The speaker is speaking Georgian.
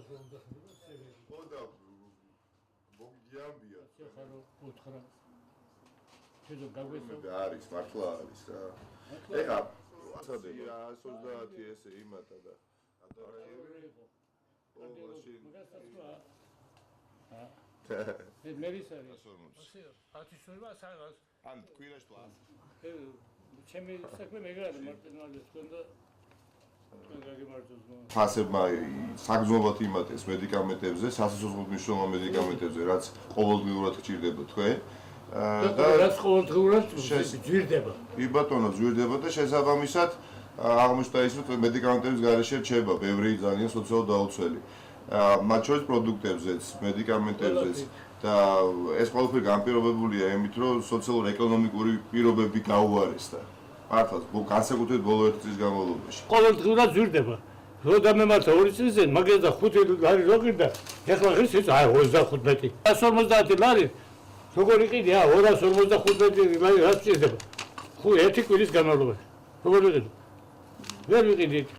ხოდა მოგიამბია. ხარო უთხრა. შედო გაგვესო. არის მართლა არის რა. ეხა 130 ესე იმათა და ადარაიები. ო მაშინ მერის არის. ათისურვა საგას. ან კვირაში თვალს. ჩემი საქმე მეგრადი მარტინვალეს ქონდა. ფასებმა საგრძნობათ იმატეს მედიკამენტებზე, სასიცოცხლო მნიშვნელოვან მედიკამენტებზე, რაც ყოველდღიურად გჭირდება თქვენ. და რაც ყოველდღიურად გჭირდება. კი ბატონო, გჭირდება და შესაბამისად აღმოჩნდა ის, რომ მედიკამენტების გარეშე რჩება ბევრი ძალიან სოციალურად დაუცველი. მათ შორის პროდუქტებზეც, მედიკამენტებზეც და ეს ყველაფერი განპირობებულია იმით, რომ სოციალურ-ეკონომიკური პირობები გაუარესდა. მართლაც განსაკუთრებით ბოლო 1 წლის განმავლობაში. ყოველდღიურად ზრდება. როდა მემართა 2 წელზე მაგას და 5 ლარი რო ყიდა, ეხლა ღირს ის 25. 150 ლარი. როგორ იყიდი 255 ლარი რაც ჭირდება. 1 კვირის განმავლობაში. როგორ იყიდი? ვერ ვიყიდით.